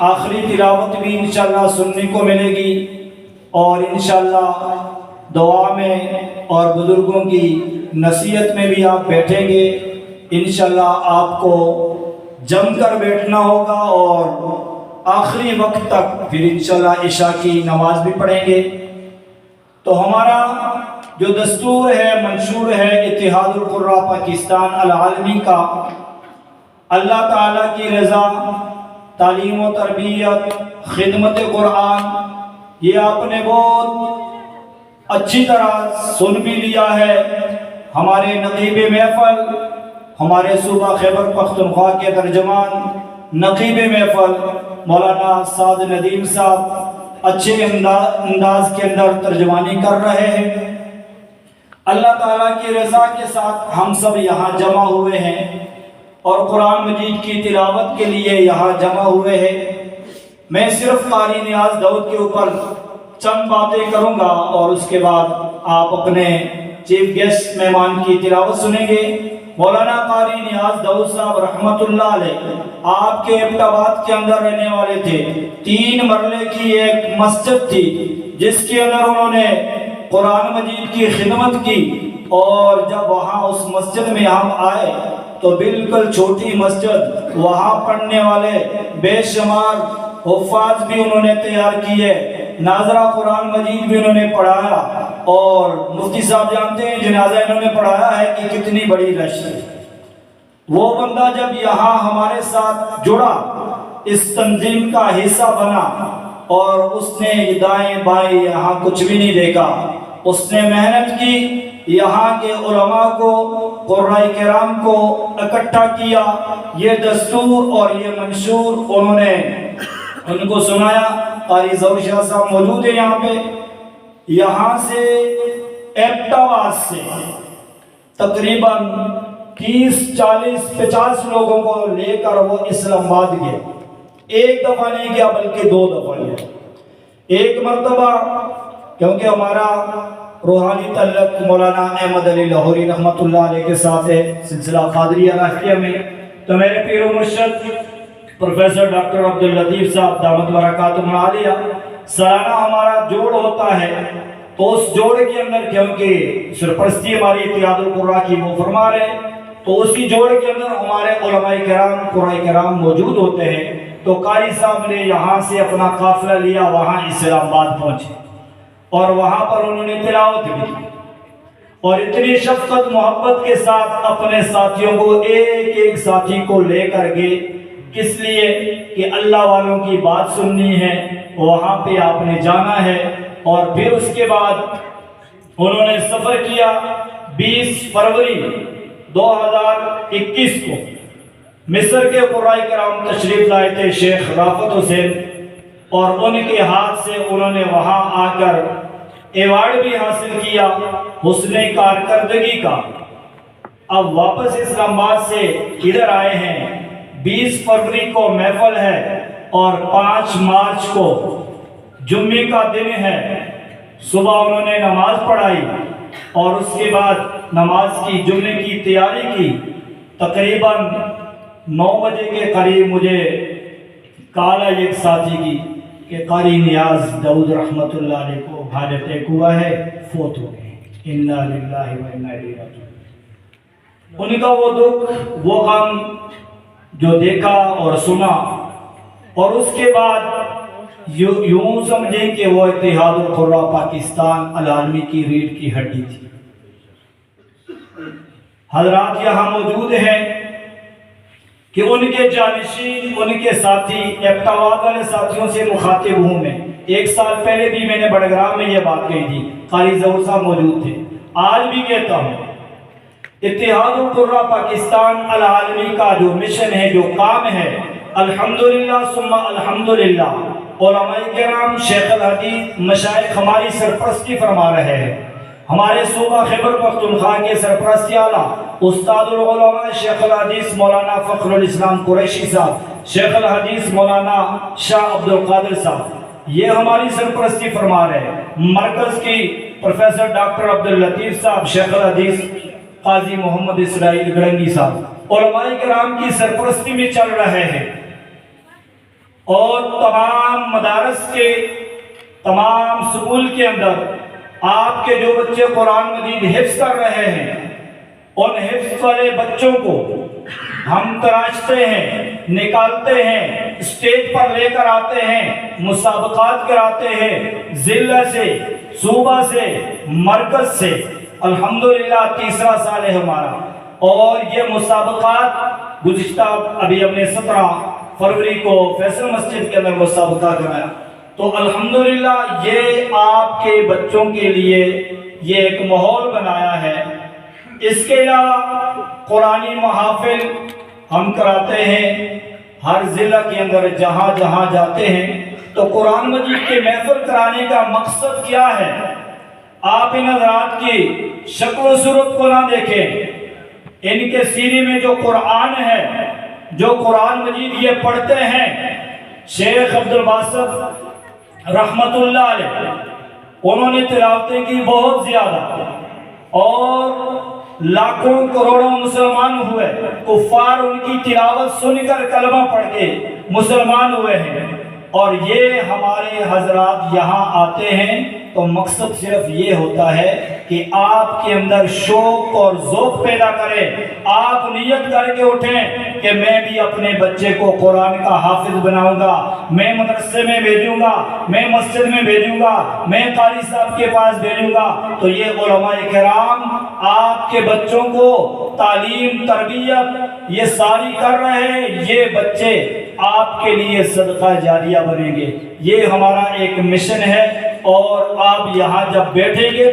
آخری تلاوت بھی انشاءاللہ سننے کو ملے گی، اور انشاءاللہ دعا میں اور بزرگوں کی نصیحت میں بھی آپ بیٹھیں گے۔ انشاءاللہ آپ کو جم کر بیٹھنا ہوگا اور آخری وقت تک پھر انشاءاللہ عشاء کی نماز بھی پڑھیں گے۔ تو ہمارا جو دستور ہے، منشور ہے اتحاد القراء پاکستان العالمی کا، اللہ تعالیٰ کی رضا، تعلیم و تربیت، خدمت قرآن، یہ آپ نے بہت اچھی طرح سن بھی لیا ہے۔ ہمارے نقیب محفل، ہمارے صوبہ خیبر پختونخوا کے ترجمان نقیب محفل مولانا سعد ندیم صاحب اچھے انداز کے اندر ترجمانی کر رہے ہیں۔ اللہ تعالیٰ کی رضا کے ساتھ ہم سب یہاں جمع ہوئے ہیں اور قرآن مجید کی تلاوت کے لیے یہاں جمع ہوئے ہیں۔ میں صرف قاری نیاز داؤد کے اوپر چند باتیں کروں گا اور اس کے بعد آپ اپنے چیف گیسٹ مہمان کی تلاوت سنیں گے۔ مولانا قاری نیاز داؤد صاحب رحمت اللہ علیہ آپ کے ایبٹ آباد کے اندر رہنے والے تھے۔ 3 مرلے کی ایک مسجد تھی جس کے اندر انہوں نے قرآن مجید کی خدمت کی، اور جب وہاں اس مسجد میں ہم آئے تو بالکل چھوٹی مسجد، وہاں پڑھنے والے بے شمار حفاظ بھی انہوں نے تیار کیے، ناظرہ قرآن مجید بھی انہوں نے پڑھایا، اور مفتی صاحب جانتے ہیں جنازہ انہوں نے پڑھایا ہے کہ کتنی بڑی رش ہے۔ وہ بندہ جب یہاں ہمارے ساتھ جڑا، اس تنظیم کا حصہ بنا، اور اس نے دائیں بائیں یہاں کچھ بھی نہیں دیکھا، اس نے محنت کی، یہاں کے علماء کو، قرآن کرام کو اکٹھا کیا، یہ دستور اور یہ منشور انہوں نے ان کو سنایا۔ قاری ظہور شاہ صاحب موجود ہیں یہاں پہ۔ یہاں سے ایبٹ آباد سے تقریباً 30 40 50 لوگوں کو لے کر وہ اسلام آباد گئے۔ ایک دفعہ نہیں گیا بلکہ 2 دفعہ گیا۔ ایک مرتبہ کیونکہ ہمارا روحانی تعلق مولانا احمد علی لاہوری رحمت اللہ علیہ کے ساتھ ہے، سلسلہ قادریہ راہیہ میں، تو میرے پیر و مرشد پروفیسر ڈاکٹر عبداللطیف صاحب دامت برکاتہم العالیہ سالانہ ہمارا جوڑ ہوتا ہے، تو اس جوڑ کے اندر کیونکہ سرپرستی ہماری اتحاد القراء کی وہ فرما رہے، تو اسی جوڑ کے اندر ہمارے علماء کرام قرآن کرام موجود ہوتے ہیں۔ تو قاری صاحب نے یہاں سے اپنا قافلہ لیا، وہاں اسلام آباد پہنچے، اور وہاں پر انہوں نے تلاوت بھی، اور اتنی شفقت محبت کے ساتھ اپنے ساتھیوں کو، ایک ایک ساتھی کو لے کر گئے، کس لیے کہ اللہ والوں کی بات سننی ہے، وہاں پہ آپ نے جانا ہے۔ اور پھر اس کے بعد انہوں نے سفر کیا۔ 20 فروری 2021 کو مصر کے قراء کرام تشریف لائے تھے شیخ رافت حسین، اور ان کے ہاتھ سے انہوں نے وہاں آ کر ایوارڈ بھی حاصل کیا حسن کارکردگی کا۔ اب واپس اسلام آباد سے ادھر آئے ہیں۔ 20 فروری کو محفل ہے اور 5 مارچ کو جمعے کا دن ہے۔ صبح انہوں نے نماز پڑھائی اور اس کے بعد نماز کی جمعے کی تیاری کی۔ تقریباً 9 بجے کے قریب مجھے کال آئی ایک ساتھی کی کہ قاری نیاز داؤد رحمت اللہ علیہ کو ہارٹ اٹیک ہوا ہے، فوت ہو گئے، انا للہ و انا الیہ راجعون۔ ان کا وہ دکھ، وہ غم جو دیکھا اور سنا، اور اس کے بعد یوں سمجھیں کہ وہ اتحاد القراء پاکستان العالمی کی ریڑھ کی ہڈی تھی۔ حضرات یہاں موجود ہیں کہ ان کے جانشین، ان کے ساتھی، ایبٹ آباد والے ساتھیوں سے مخاطب ہوں میں۔ 1 سال پہلے بھی میں نے بڑگرام میں یہ بات کہی تھی، قاری ظہور صاحب موجود تھے، آج بھی کہتا ہوں، اتحاد القراء پاکستان العالمی کا جو مشن ہے، جو کام ہے، الحمدللہ ثم الحمدللہ، علماء کرام، شیخ الحدیث، مشائخ ہماری سرپرستی فرما رہے ہیں۔ ہمارے صوبہ خیبر پختونخوا کے سرپرست اعلیٰ استاد العلماء شیخ الحدیث مولانا فخر الاسلام قریشی صاحب، شیخ الحدیث مولانا شاہ عبد القادر صاحب، یہ ہماری سرپرستی فرما رہے ہیں۔ مرکز کی پروفیسر ڈاکٹر عبداللطیف صاحب، شیخ الحدیث قاضی محمد اسرائیل گڑنگی صاحب، علماء کرام کی سرپرستی میں چل رہے ہیں۔ اور تمام مدارس کے تمام سکول کے اندر آپ کے جو بچے قرآن مجید حفظ کر رہے ہیں ان حفظ والے بچوں کو ہم تراشتے ہیں، نکالتے ہیں، اسٹیج پر لے کر آتے ہیں، مسابقات کراتے ہیں، ضلع سے، صوبہ سے، مرکز سے۔ الحمدللہ تیسرا سال ہے ہمارا، اور یہ مسابقات گزشتہ ابھی ہم نے 17 فروری کو فیصل مسجد کے اندر مسابقہ کرایا۔ تو الحمدللہ یہ آپ کے بچوں کے لیے یہ ایک ماحول بنایا ہے۔ اس کے علاوہ قرآنی محافل ہم کراتے ہیں ہر ضلع کے اندر، جہاں جہاں جاتے ہیں۔ تو قرآن مجید کے محفل کرانے کا مقصد کیا ہے؟ آپ ان حضرات کی شکل و صورت کو نہ دیکھیں، ان کے سینے میں جو قرآن ہے، جو قرآن مجید یہ پڑھتے ہیں، شیخ عبدالباسط رحمت اللہ علیہ انہوں نے تلاوتیں کی بہت زیادہ، اور لاکھوں کروڑوں مسلمان ہوئے، کفار ان کی تلاوت سن کر کلمہ پڑھ کے مسلمان ہوئے ہیں۔ اور یہ ہمارے حضرات یہاں آتے ہیں تو مقصد صرف یہ ہوتا ہے کہ آپ کے اندر شوق اور ذوق پیدا کرے، آپ نیت کر کے اٹھیں کہ میں بھی اپنے بچے کو قرآن کا حافظ بناؤں گا، میں مدرسے میں بھیجوں گا، میں مسجد میں بھیجوں گا، میں قاری صاحب کے پاس بھیجوں گا۔ تو یہ علماء کرام آپ کے بچوں کو تعلیم، تربیت یہ ساری کر رہے ہیں، یہ بچے آپ کے لیے صدقہ جاریہ بنیں گے۔ یہ ہمارا ایک مشن ہے، اور آپ یہاں جب بیٹھیں گے